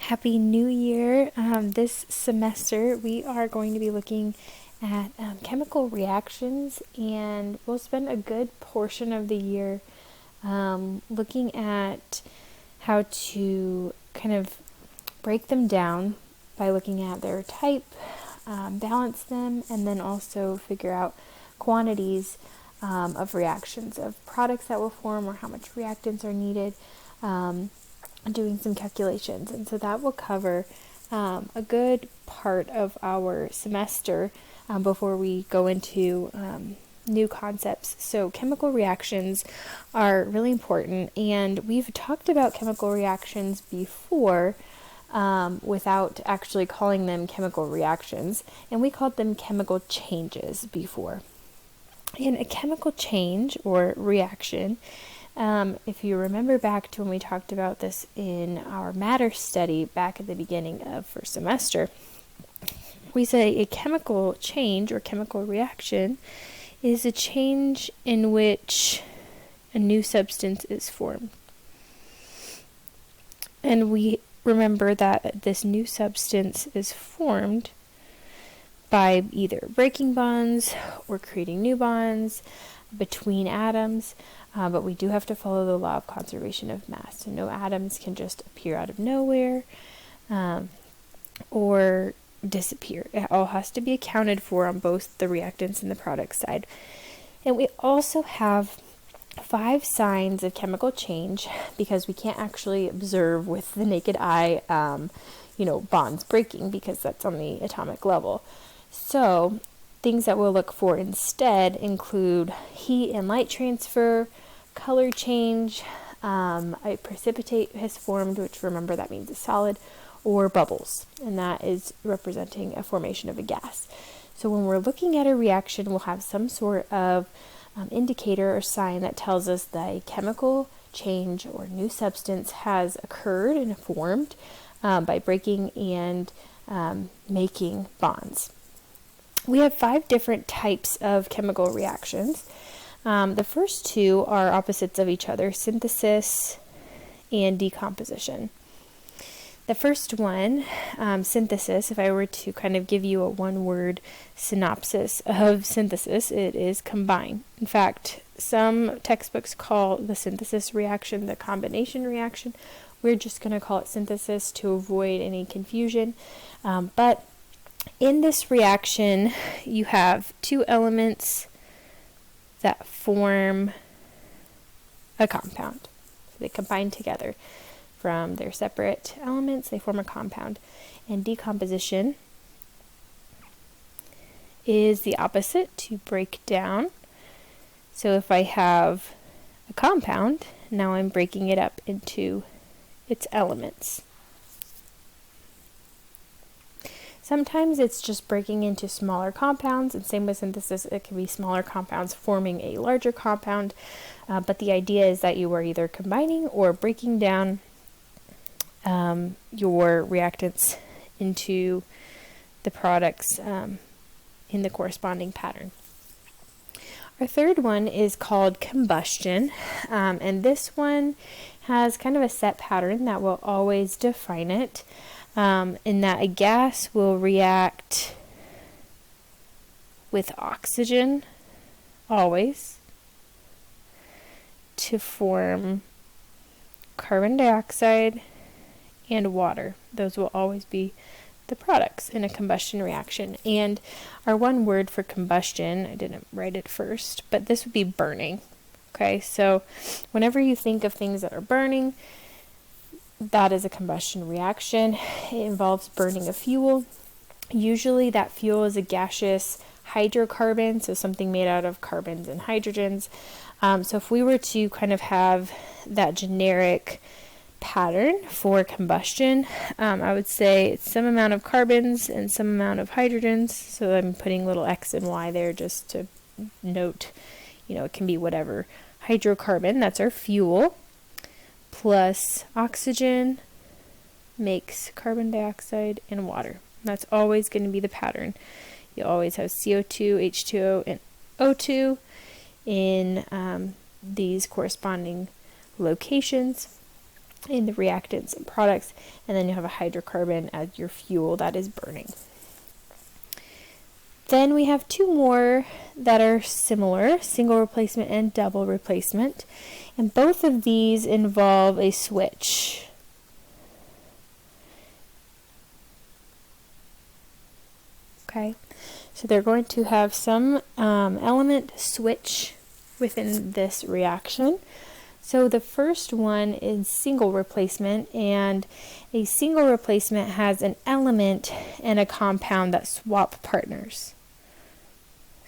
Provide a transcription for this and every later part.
Happy New Year. This semester we are going to be looking at chemical reactions, and we'll spend a good portion of the year looking at how to kind of break them down by looking at their type, balance them, and then also figure out quantities of reactions of products that will form or how much reactants are needed. Doing some calculations, and so that will cover a good part of our semester before we go into new concepts. So chemical reactions are really important, and we've talked about chemical reactions before without actually calling them chemical reactions, and we called them chemical changes before. And a chemical change or reaction, if you remember back to when we talked about this in our matter study back at the beginning of first semester, we say a chemical change or chemical reaction is a change in which a new substance is formed. And we remember that this new substance is formed by either breaking bonds or creating new bonds between atoms. But we do have to follow the law of conservation of mass. So no atoms can just appear out of nowhere or disappear. It all has to be accounted for on both the reactants and the product side. And we also have 5 signs of chemical change, because we can't actually observe with the naked eye, bonds breaking, because that's on the atomic level. So things that we'll look for instead include heat and light transfer, color change, a precipitate has formed, which remember that means a solid, or bubbles, and that is representing a formation of a gas. So when we're looking at a reaction, we'll have some sort of indicator or sign that tells us that a chemical change or new substance has occurred and formed by breaking and making bonds. We have 5 different types of chemical reactions. The first 2 are opposites of each other: synthesis and decomposition. The first one, synthesis, if I were to kind of give you a one-word synopsis of synthesis, it is combine. In fact, some textbooks call the synthesis reaction the combination reaction. We're just going to call it synthesis to avoid any confusion. But in this reaction, you have 2 elements that form a compound. So they combine together. From their separate elements, they form a compound. And decomposition is the opposite, to break down. So if I have a compound, now I'm breaking it up into its elements. Sometimes it's just breaking into smaller compounds, and same with synthesis, it can be smaller compounds forming a larger compound, but the idea is that you are either combining or breaking down your reactants into the products in the corresponding pattern. Our third one is called combustion, and this one has kind of a set pattern that will always define it. In that a gas will react with oxygen, always, to form carbon dioxide and water. Those will always be the products in a combustion reaction. And our one word for combustion, I didn't write it first, but this would be burning. Okay, so whenever you think of things that are burning, that is a combustion reaction. It involves burning of fuel. Usually that fuel is a gaseous hydrocarbon, so something made out of carbons and hydrogens. So if we were to kind of have that generic pattern for combustion, I would say it's some amount of carbons and some amount of hydrogens. So I'm putting little X and Y there just to note, it can be whatever hydrocarbon, that's our fuel, plus oxygen makes carbon dioxide and water. That's always going to be the pattern. You always have CO2, H2O, and O2 in these corresponding locations. in the reactants and products, and then you have a hydrocarbon as your fuel that is burning. Then we have two more that are similar, single replacement and double replacement, and both of these involve a switch. Okay, so they're going to have some element switch within this reaction. So the first one is single replacement, and a single replacement has an element and a compound that swap partners.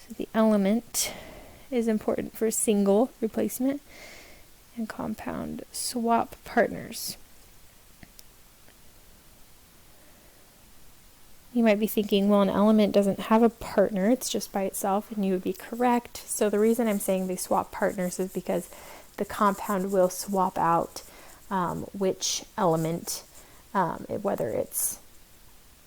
So the element is important for single replacement, and compound swap partners. You might be thinking, well, an element doesn't have a partner, it's just by itself, and you would be correct. So the reason I'm saying they swap partners is because the compound will swap out which element, whether it's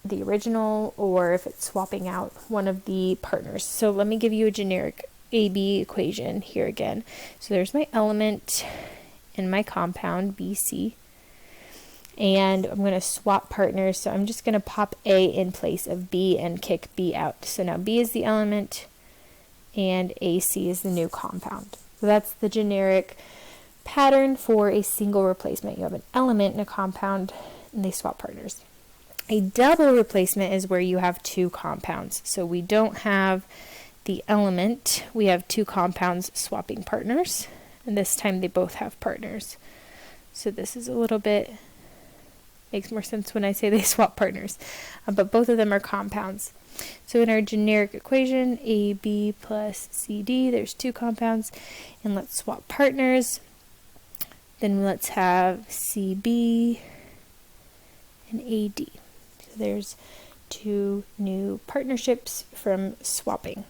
the original or if it's swapping out one of the partners. So let me give you a generic AB equation here again. So there's my element and my compound, BC. And I'm going to swap partners, so I'm just going to pop A in place of B and kick B out. So now B is the element and AC is the new compound. So that's the generic pattern for a single replacement. You have an element and a compound, and they swap partners. A double replacement is where you have two compounds. So we don't have the element, we have two compounds swapping partners, and this time they both have partners. So this is a little bit, makes more sense when I say they swap partners, but both of them are compounds. So in our generic equation, AB plus CD, there's two compounds, and let's swap partners. Then let's have CB and AD. So there's two new partnerships from swapping.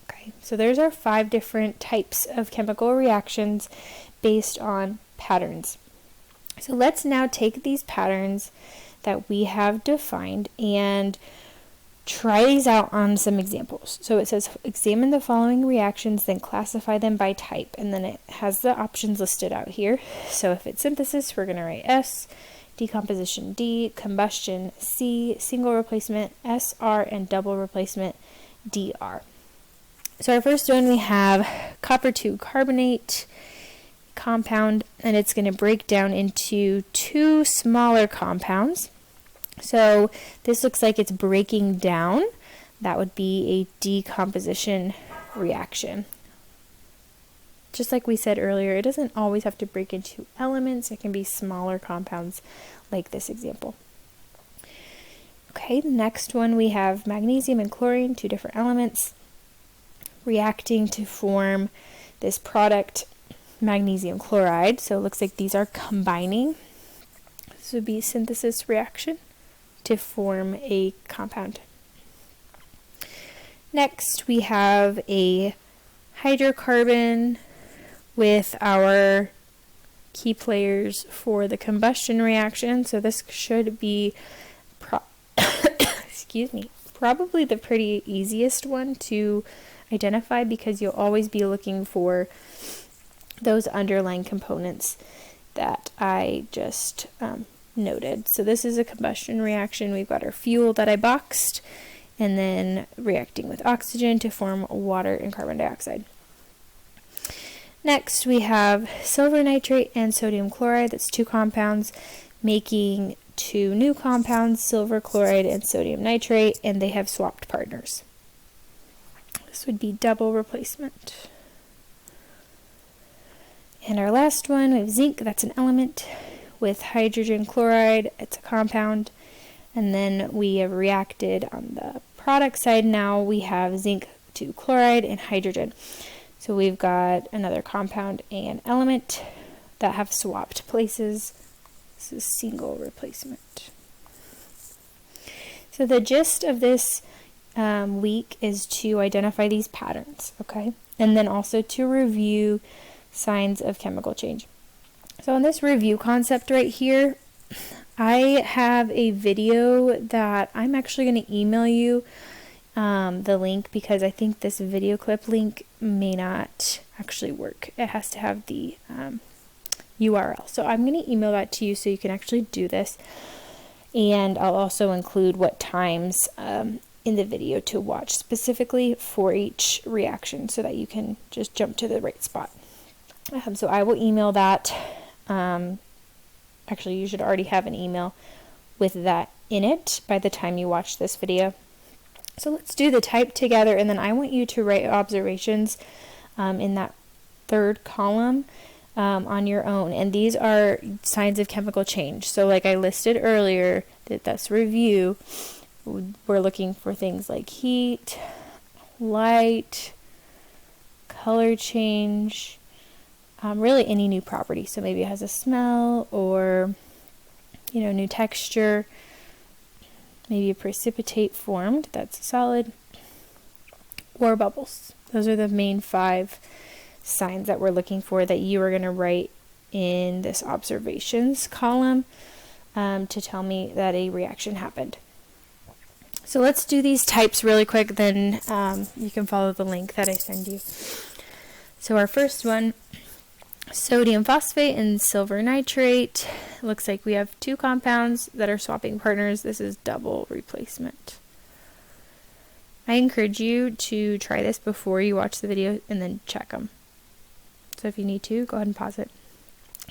Okay, so there's our 5 different types of chemical reactions based on patterns. So let's now take these patterns that we have defined and try these out on some examples. So it says examine the following reactions, then classify them by type, and then it has the options listed out here. So if it's synthesis, we're going to write S, decomposition D, combustion C, single replacement SR, and double replacement DR. So our first one, we have copper 2 carbonate compound, and it's going to break down into 2 smaller compounds. So this looks like it's breaking down. That would be a decomposition reaction. Just like we said earlier, it doesn't always have to break into elements. It can be smaller compounds like this example. Okay, the next one, we have magnesium and chlorine, 2 different elements, reacting to form this product, magnesium chloride. So it looks like these are combining. This would be a synthesis reaction to form a compound. Next, we have a hydrocarbon with our key players for the combustion reaction. So this should be probably the pretty easiest one to identify, because you'll always be looking for those underlying components that I just noted. So this is a combustion reaction. We've got our fuel that I boxed, and then reacting with oxygen to form water and carbon dioxide. Next, we have silver nitrate and sodium chloride. That's 2 compounds making 2 new compounds, silver chloride and sodium nitrate, and they have swapped partners. This would be double replacement. And our last one, we have zinc. That's an element with hydrogen chloride. It's a compound. And then we have reacted on the product side. Now we have zinc to chloride and hydrogen. So we've got another compound and element that have swapped places. This is single replacement. So the gist of this week is to identify these patterns, okay? And then also to review signs of chemical change. So in this review concept right here, I have a video that I'm actually going to email you the link, because I think this video clip link may not actually work. It has to have the URL. So I'm going to email that to you so you can actually do this. And I'll also include what times in the video to watch specifically for each reaction so that you can just jump to the right spot. So I will email that. Actually, you should already have an email with that in it by the time you watch this video. So let's do the type together, and then I want you to write observations in that third column on your own. And these are signs of chemical change. So like I listed earlier, that's review. We're looking for things like heat, light, color change, really any new property. So maybe it has a smell or, new texture. Maybe a precipitate formed, that's a solid, or bubbles. Those are the main 5 signs that we're looking for that you are going to write in this observations column to tell me that a reaction happened. So let's do these types really quick, then you can follow the link that I send you. So our first one, sodium phosphate and silver nitrate. It looks like we have 2 compounds that are swapping partners. This is double replacement. I encourage you to try this before you watch the video and then check them. So if you need to, go ahead and pause it.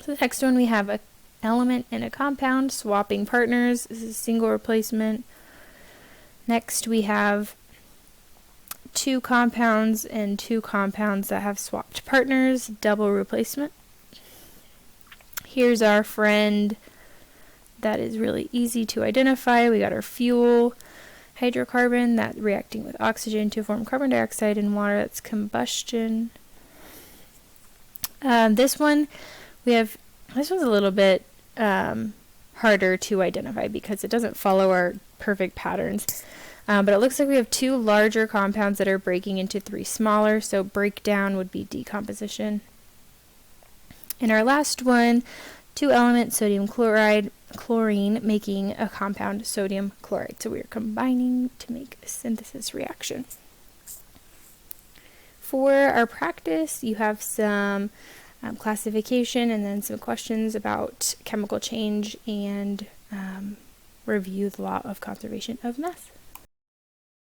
So the next one, we have an element and a compound swapping partners. This is single replacement. Next we have 2 compounds and 2 compounds that have swapped partners, double replacement. Here's our friend that is really easy to identify. We got our fuel, hydrocarbon, that reacting with oxygen to form carbon dioxide and water, that's combustion. This one's a little bit harder to identify because it doesn't follow our perfect patterns. But it looks like we have 2 larger compounds that are breaking into 3 smaller, so breakdown would be decomposition. And our last one, 2 elements, sodium chloride, chlorine, making a compound, sodium chloride. So we are combining to make a synthesis reaction. For our practice, you have some classification and then some questions about chemical change and review the law of conservation of mass.